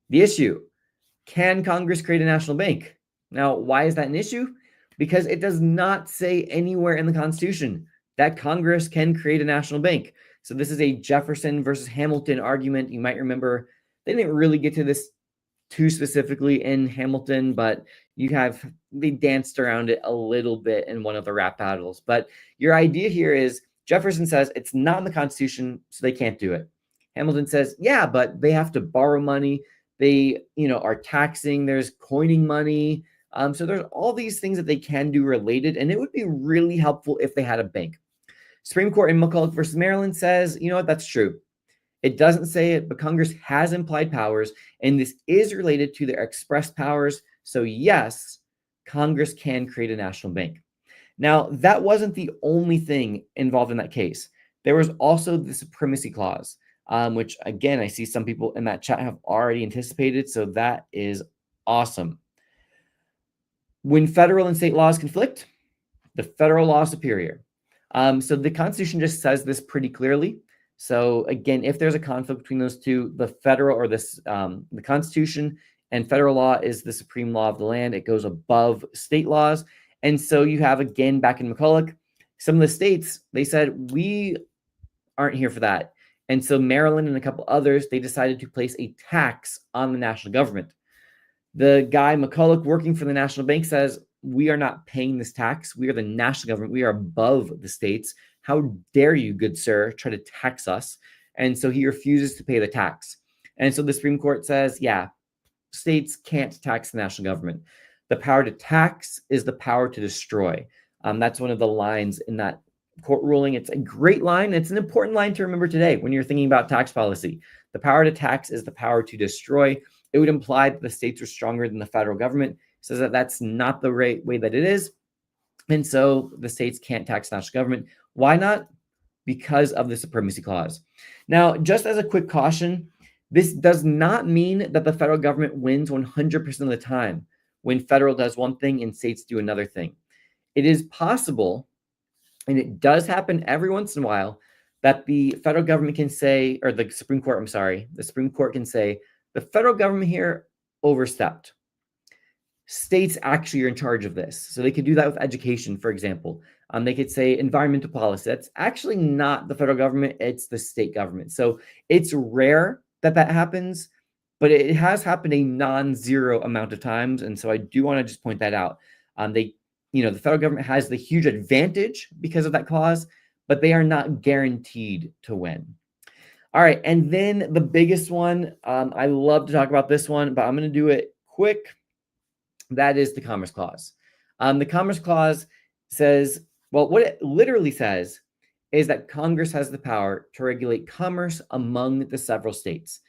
The issue, can Congress create a national bank? Now, why is that an issue? Because it does not say anywhere in the Constitution that Congress can create a national bank. So this is a Jefferson versus Hamilton argument. You might remember they didn't really get to this too specifically in Hamilton, but they danced around it a little bit in one of the rap battles. But your idea here is Jefferson says it's not in the Constitution, so they can't do it. Hamilton says, yeah, but they have to borrow money. They, are taxing. There's coining money. So there's all these things that they can do related, and it would be really helpful if they had a bank. Supreme Court in McCulloch versus Maryland says, you know what, that's true. It doesn't say it, but Congress has implied powers, and this is related to their express powers. So yes, Congress can create a national bank. Now, that wasn't the only thing involved in that case. There was also the supremacy clause, which, again, I see some people in that chat have already anticipated, so that is awesome. When federal and state laws conflict, the federal law is superior. So the Constitution just says this pretty clearly. So again, if there's a conflict between those two, the federal or the Constitution and federal law is the supreme law of the land. It goes above state laws. And so you have, again, back in McCulloch, some of the states, they said, we aren't here for that. And so Maryland and a couple others, they decided to place a tax on the national government. The guy, McCulloch, working for the National Bank says, we are not paying this tax. We are the national government. We are above the states. How dare you, good sir, try to tax us? And so he refuses to pay the tax. And so the Supreme Court says, yeah, states can't tax the national government. The power to tax is the power to destroy. That's one of the lines in that court ruling. It's a great line. It's an important line to remember today when you're thinking about tax policy. The power to tax is the power to destroy. It would imply that the states are stronger than the federal government. It says that that's not the right way that it is. And so the states can't tax the national government. Why not? Because of the supremacy clause. Now, just as a quick caution, this does not mean that the federal government wins 100% of the time when federal does one thing and states do another thing. It is possible, and it does happen every once in a while, that the federal government can say, or the Supreme Court can say, the federal government here overstepped. States actually are in charge of this. So they could do that with education, for example. They could say environmental policy. That's actually not the federal government, it's the state government. So it's rare that happens, but it has happened a non-zero amount of times. And so I do want to just point that out. The federal government has the huge advantage because of that clause, but they are not guaranteed to win. All right, and then the biggest one, I love to talk about this one, but I'm going to do it quick. That is the Commerce Clause. The Commerce Clause says, well, what it literally says is that Congress has the power to regulate commerce among the several states.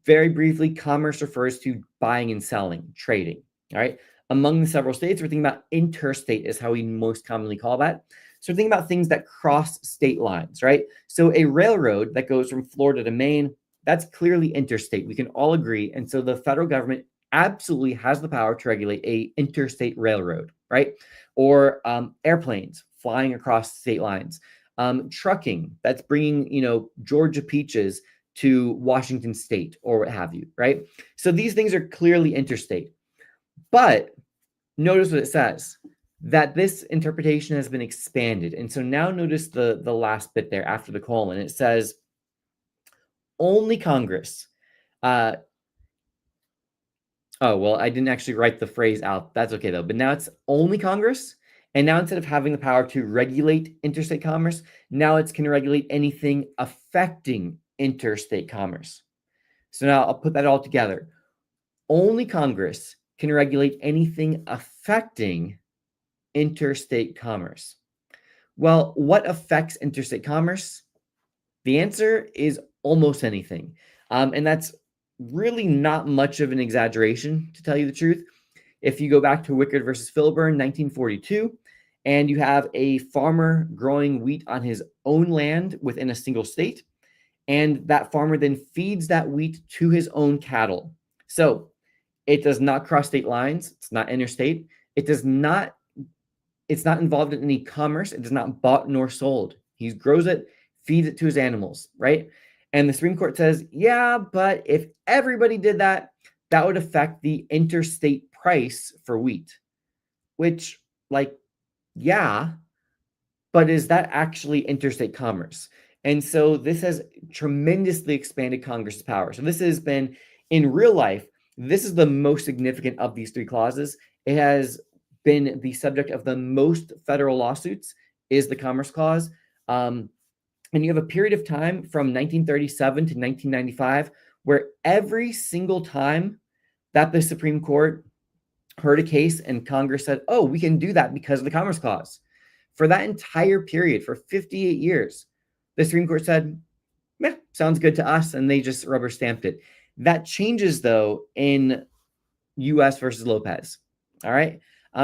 Very briefly, commerce refers to buying and selling, trading, all right? Among the several states, we're thinking about interstate is how we most commonly call that. So think about things that cross state lines, right? So a railroad that goes from Florida to Maine, that's clearly interstate. We can all agree. And so the federal government absolutely has the power to regulate a interstate railroad, right? Or airplanes flying across state lines. Trucking, that's bringing, Georgia peaches to Washington State or what have you, right? So these things are clearly interstate. But notice what it says, that this interpretation has been expanded. And so now notice the last bit there after the colon. It says, only Congress. Oh, well, I didn't actually write the phrase out. That's okay, though. But now it's only Congress. And now instead of having the power to regulate interstate commerce, now it's can regulate anything affecting interstate commerce. So now I'll put that all together. Only Congress can regulate anything affecting interstate commerce. Well, what affects interstate commerce? The answer is almost anything. And that's really not much of an exaggeration, to tell you the truth. If you go back to Wickard versus Filburn, 1942, and you have a farmer growing wheat on his own land within a single state, and that farmer then feeds that wheat to his own cattle. So it does not cross state lines. It's not interstate. It's not involved in any commerce. It is not bought nor sold. He grows it, feeds it to his animals, right? And the Supreme Court says, yeah, but if everybody did that, that would affect the interstate price for wheat, which, like, yeah, but is that actually interstate commerce? And so this has tremendously expanded Congress's power. So this has been, in real life, this is the most significant of these three clauses. It has been the subject of the most federal lawsuits, is the Commerce Clause. And you have a period of time from 1937 to 1995 where every single time that the Supreme Court heard a case and Congress said, oh, we can do that because of the Commerce Clause. For that entire period, for 58 years, the Supreme Court said, yeah, sounds good to us, and they just rubber stamped it. That changes, though, in U.S. versus Lopez. All right.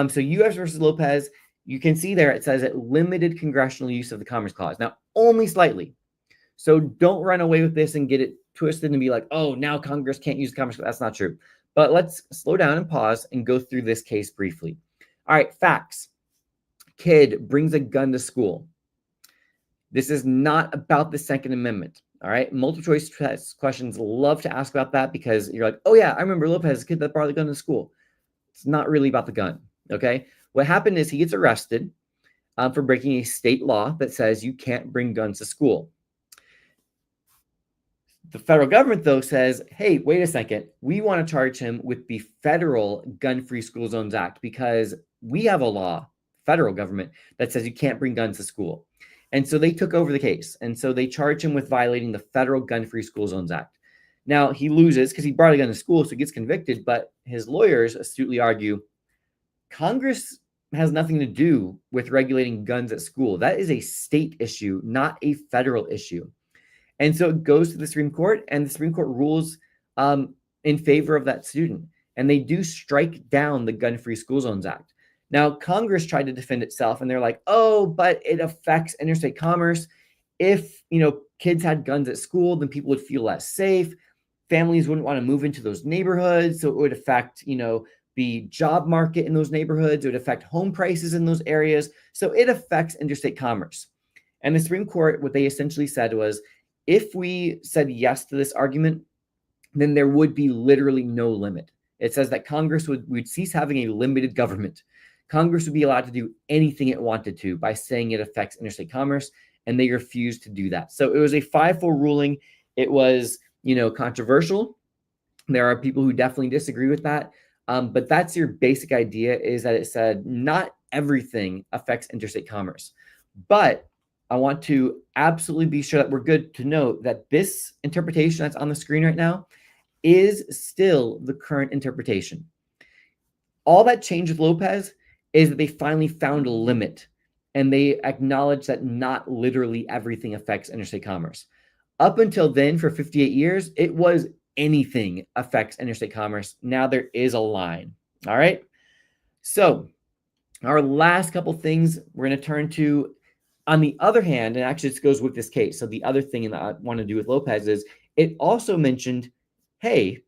So U.S. versus Lopez, you can see there it says it limited congressional use of the Commerce Clause. Now, only slightly. So don't run away with this and get it twisted and be like, oh, now Congress can't use the Commerce Clause. That's not true. But let's slow down and pause and go through this case briefly. All right, facts. Kid brings a gun to school. This is not about the Second Amendment. All right, multiple choice test questions love to ask about that because you're like, oh yeah, I remember Lopez, a kid that brought the gun to school. It's not really about the gun, okay? What happened is he gets arrested for breaking a state law that says you can't bring guns to school. The federal government, though, says, hey, wait a second. We want to charge him with the federal Gun-Free School Zones Act because we have a law, federal government, that says you can't bring guns to school. And so they took over the case. And so they charge him with violating the federal Gun-Free School Zones Act. Now, he loses because he brought a gun to school, so he gets convicted. But his lawyers astutely argue, Congress has nothing to do with regulating guns at school. That is a state issue, not a federal issue. And so it goes to the Supreme Court, and the Supreme Court rules in favor of that student. And they do strike down the Gun-Free School Zones Act. Now, Congress tried to defend itself, and they're like, oh, but it affects interstate commerce. If, kids had guns at school, then people would feel less safe. Families wouldn't want to move into those neighborhoods. So it would affect, the job market in those neighborhoods. It would affect home prices in those areas. So it affects interstate commerce. And the Supreme Court, what they essentially said was, if we said yes to this argument, then there would be literally no limit. It says that Congress would cease having a limited government. Congress would be allowed to do anything it wanted to by saying it affects interstate commerce, and they refused to do that. So it was a 5-4 ruling. It was, controversial. There are people who definitely disagree with that. But that's your basic idea, is that it said not everything affects interstate commerce. But I want to absolutely be sure that we're good to note that this interpretation that's on the screen right now is still the current interpretation. All that changed with Lopez is that they finally found a limit, and they acknowledged that not literally everything affects interstate commerce. Up until then, for 58 years, it was anything affects interstate commerce. Now there is a line. All right. So our last couple things we're going to turn to. On the other hand, and actually this goes with this case. So the other thing that I want to do with Lopez is it also mentioned, hey,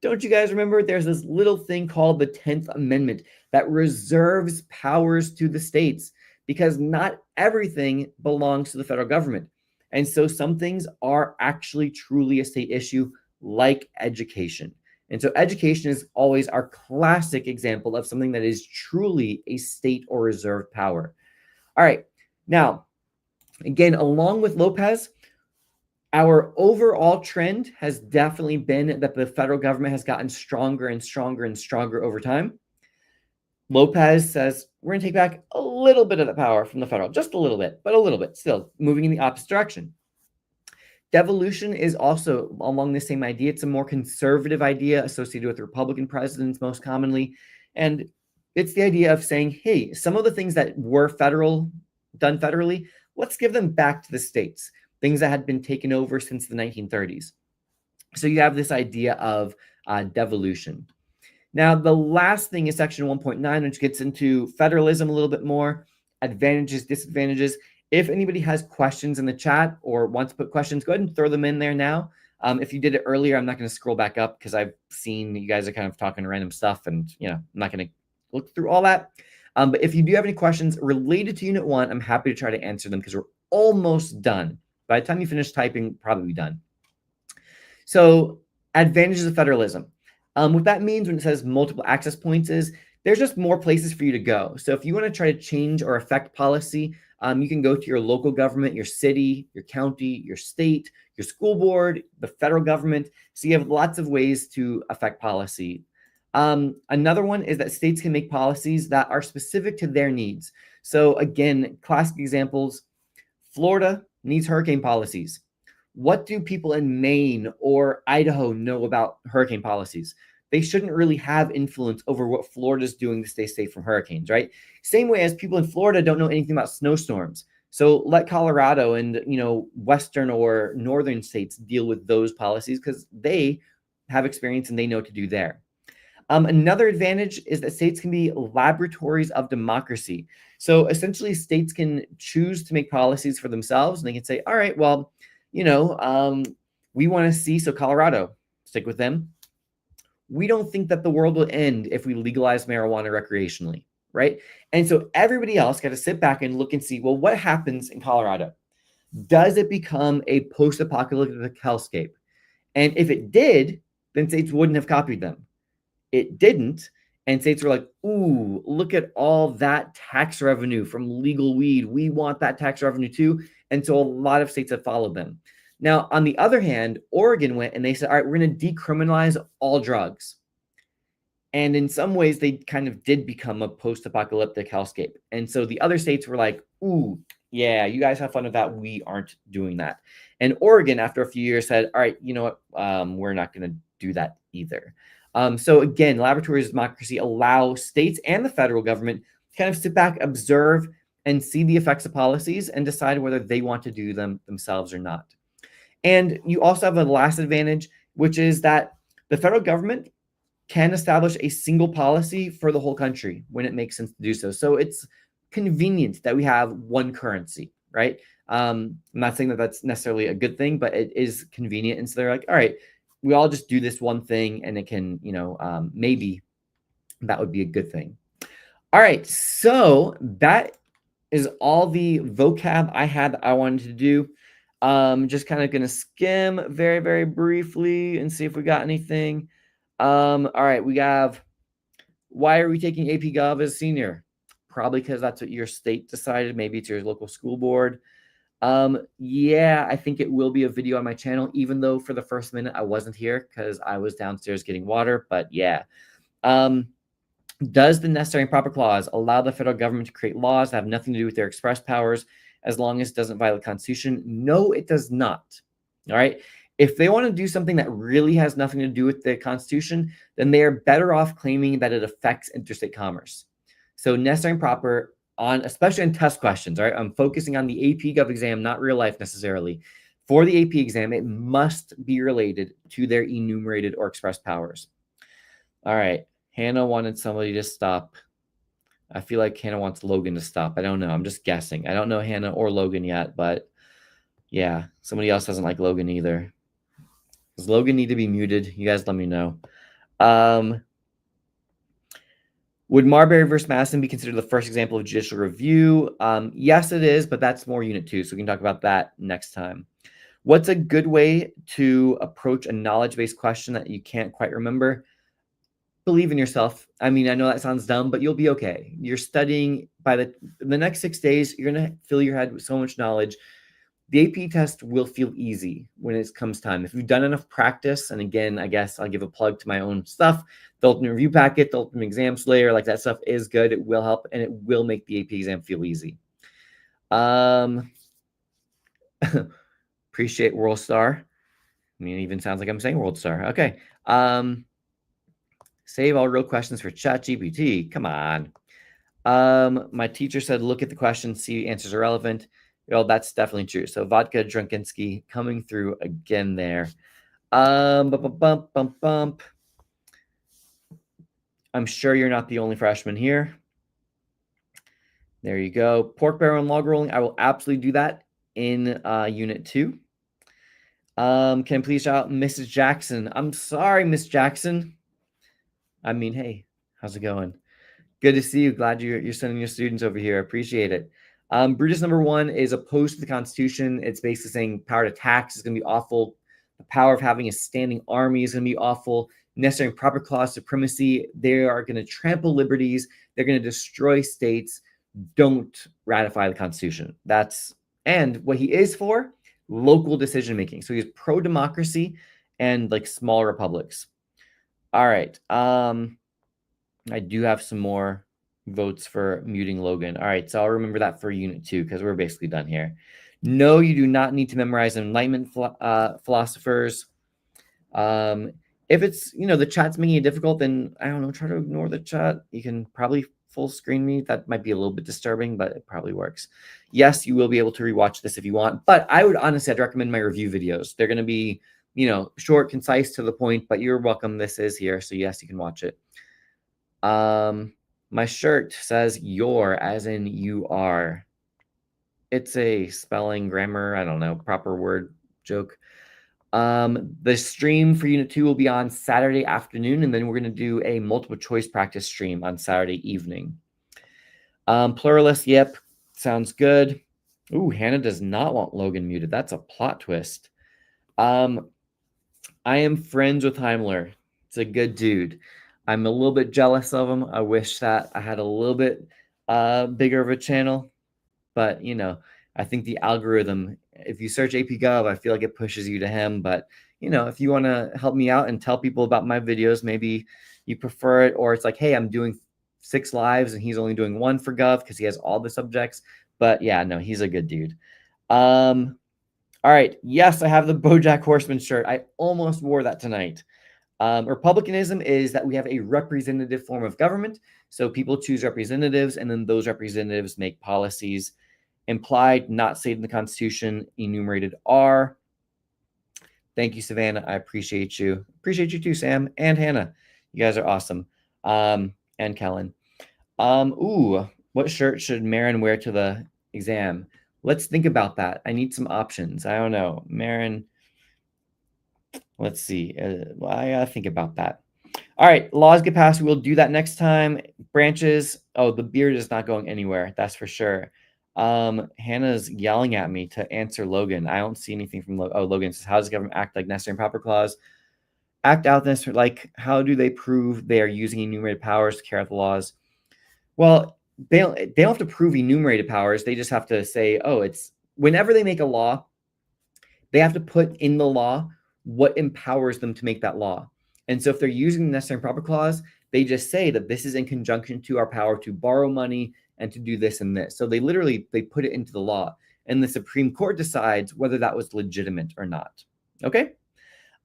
don't you guys remember there's this little thing called the 10th Amendment that reserves powers to the states because not everything belongs to the federal government. And so some things are actually truly a state issue, like education. And so education is always our classic example of something that is truly a state or reserved power. All right. Now, again, along with Lopez, our overall trend has definitely been that the federal government has gotten stronger and stronger and stronger over time. Lopez says we're going to take back a little bit of the power from the federal, just a little bit, but a little bit, still moving in the opposite direction. Devolution is also along the same idea. It's a more conservative idea associated with Republican presidents most commonly. And it's the idea of saying, hey, some of the things that were done federally, let's give them back to the states, things that had been taken over since the 1930s. So you have this idea of devolution. Now, the last thing is section 1.9, which gets into federalism a little bit more, advantages, disadvantages. If anybody has questions in the chat or wants to put questions, go ahead and throw them in there now. If you did it earlier, I'm not going to scroll back up because I've seen you guys are kind of talking random stuff, and I'm not going to look through all that. But if you do have any questions related to Unit 1, I'm happy to try to answer them because we're almost done. By the time you finish typing, probably done. So advantages of federalism. What that means when it says multiple access points is there's just more places for you to go. So if you want to try to change or affect policy, you can go to your local government, your city, your county, your state, your school board, the federal government. So you have lots of ways to affect policy. Another one is that states can make policies that are specific to their needs. So again, classic examples, Florida needs hurricane policies. What do people in Maine or Idaho know about hurricane policies? They shouldn't really have influence over what Florida's doing to stay safe from hurricanes, right? Same way as people in Florida don't know anything about snowstorms. So let Colorado and, western or northern states deal with those policies because they have experience and they know what to do there. Another advantage is that states can be laboratories of democracy. So essentially, states can choose to make policies for themselves, and they can say, all right, well, we want to see, so Colorado, stick with them. We don't think that the world will end if we legalize marijuana recreationally, right? And so everybody else got to sit back and look and see, well, what happens in Colorado? Does it become a post-apocalyptic hellscape? And if it did, then states wouldn't have copied them. It didn't, and states were like, ooh, look at all that tax revenue from legal weed. We want that tax revenue too. And so a lot of states have followed them. Now, on the other hand, Oregon went and they said, all right, we're going to decriminalize all drugs. And in some ways, they kind of did become a post-apocalyptic hellscape. And so the other states were like, ooh, yeah, you guys have fun with that. We aren't doing that. And Oregon, after a few years, said, all right, you know what? We're not going to do that either. So again, laboratories of democracy allow states and the federal government to kind of sit back, observe, and see the effects of policies and decide whether they want to do them themselves or not. And you also have a last advantage, which is that the federal government can establish a single policy for the whole country when it makes sense to do so. So it's convenient that we have one currency, right? I'm not saying that that's necessarily a good thing, but it is convenient. And so they're like, all right, we all just do this one thing and it can, maybe that would be a good thing. All right, so that is all the vocab I had that I wanted to do. Just kind of going to skim very, very briefly and see if we got anything. All right, we have, why are we taking AP Gov as senior? Probably because that's what your state decided. Maybe it's your local school board. Yeah, I think it will be a video on my channel, even though for the first minute I wasn't here because I was downstairs getting water, but yeah. Does the necessary and proper clause allow the federal government to create laws that have nothing to do with their express powers as long as it doesn't violate the Constitution? No, it does not. All right. If they want to do something that really has nothing to do with the Constitution, then they are better off claiming that it affects interstate commerce. So necessary and proper, especially on test questions, all right? I'm focusing on the AP Gov exam, not real life necessarily. For the AP exam, it must be related to their enumerated or expressed powers. All right. Hannah wanted somebody to stop. I feel like Hannah wants Logan to stop. I don't know. I'm just guessing. I don't know Hannah or Logan yet, but yeah, somebody else doesn't like Logan either. Does Logan need to be muted? You guys let me know. Would Marbury versus Madison be considered the first example of judicial review? Yes, it is, but that's more Unit 2, so we can talk about that next time. What's a good way to approach a knowledge-based question that you can't quite remember? Believe in yourself. I mean, I know that sounds dumb, but you'll be okay. You're studying. By the next 6 days, you're going to fill your head with so much knowledge. The AP test will feel easy when it comes time. If you've done enough practice, and again, I guess I'll give a plug to my own stuff, the Ultimate Review Packet, the Ultimate Exam Slayer, like that stuff is good. It will help, and it will make the AP exam feel easy. Appreciate World Star. I mean, it even sounds like I'm saying World Star. Okay. Save all real questions for ChatGPT. Come on. My teacher said, look at the questions, see answers are relevant. Well, that's definitely true. So Vodka Drunkinski coming through again there. Bump. I'm sure you're not the only freshman here. There you go. Pork barrel and log rolling. I will absolutely do that in Unit 2. Can I please shout out Mrs. Jackson? I'm sorry, Miss Jackson. I mean, hey, how's it going? Good to see you. Glad you're sending your students over here. Appreciate it. Brutus number 1 is opposed to the Constitution. It's basically saying power to tax is going to be awful. The power of having a standing army is going to be awful. Necessary and proper clause supremacy. They are going to trample liberties. They're going to destroy states. Don't ratify the Constitution. And what he is for, local decision making. So he's pro-democracy and like small republics. All right. I do have some more votes for muting Logan. All right, so I'll remember that for Unit 2 because we're basically done here. No, you do not need to memorize Enlightenment philosophers. If it's, the chat's making it difficult, then I don't know, try to ignore the chat. You can probably full screen me. That might be a little bit disturbing, but it probably works. Yes, you will be able to rewatch this if you want, but I'd recommend my review videos. They're going to be, short, concise, to the point, but you're welcome. This is here, so yes, you can watch it. My shirt says your, as in you are. It's a spelling, grammar, I don't know, proper word joke. The stream for Unit 2 will be on Saturday afternoon, and then we're going to do a multiple choice practice stream on Saturday evening. Pluralist, yep, sounds good. Ooh, Hannah does not want Logan muted. That's a plot twist. I am friends with Heimler. It's a good dude. I'm a little bit jealous of him. I wish that I had a little bit bigger of a channel. But, I think the algorithm, if you search AP Gov, I feel like it pushes you to him. But, if you want to help me out and tell people about my videos, maybe you prefer it. Or it's like, hey, I'm doing 6 lives and he's only doing 1 for Gov because he has all the subjects. But, yeah, no, he's a good dude. All right. Yes, I have the BoJack Horseman shirt. I almost wore that tonight. Republicanism is that we have a representative form of government. So people choose representatives, and then those representatives make policies. Implied, not stated in the Constitution, enumerated are. Thank you, Savannah. I appreciate you. Appreciate you too, Sam and Hannah. You guys are awesome. And Kellen. What shirt should Marin wear to the exam? Let's think about that. I need some options. I don't know. Marin... Let's see. I gotta think about that. All right, laws get passed. We'll do that next time. Branches. Oh, the beard is not going anywhere. That's for sure. Hannah's yelling at me to answer Logan. I don't see anything from Logan. Oh, Logan says, how does government act like necessary and proper clause? Act out this, like, how do they prove they are using enumerated powers to carry out the laws? Well, they don't have to prove enumerated powers. They just have to say, oh, it's whenever they make a law, they have to put in the law what empowers them to make that law. And so if they're using the necessary and proper clause, they just say that this is in conjunction to our power to borrow money and to do this and this. So they put it into the law, and the Supreme Court decides whether that was legitimate or not. Okay.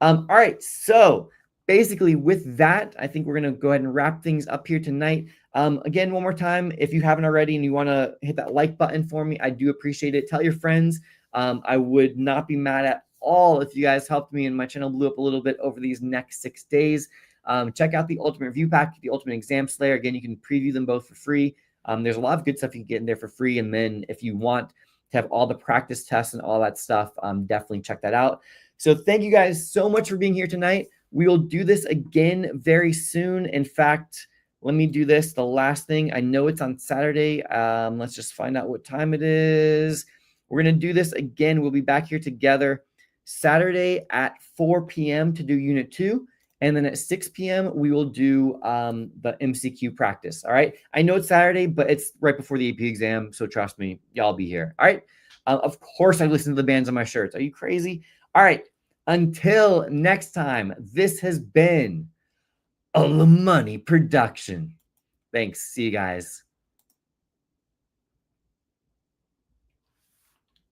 All right. So basically with that, I think we're going to go ahead and wrap things up here tonight. Again, one more time, if you haven't already and you want to hit that like button for me, I do appreciate it. Tell your friends. I would not be mad at all if you guys helped me and my channel blew up a little bit over these next 6 days. Check out the Ultimate Review Pack, the Ultimate Exam Slayer. Again, you can preview them both for free. There's a lot of good stuff you can get in there for free. And then if you want to have all the practice tests and all that stuff, definitely check that out. So thank you guys so much for being here tonight. We will do this again very soon. In fact, Let me do this. The last thing, I know it's on Saturday. Let's just find out what time it is. We're going to do this again. We'll be back here together Saturday at 4 p.m. to do Unit 2. And then at 6 p.m., we will do the MCQ practice. All right. I know it's Saturday, but it's right before the AP exam. So trust me, y'all be here. All right. Of course, I listen to the bands on my shirts. Are you crazy? All right. Until next time, this has been a Money production. Thanks. See you guys.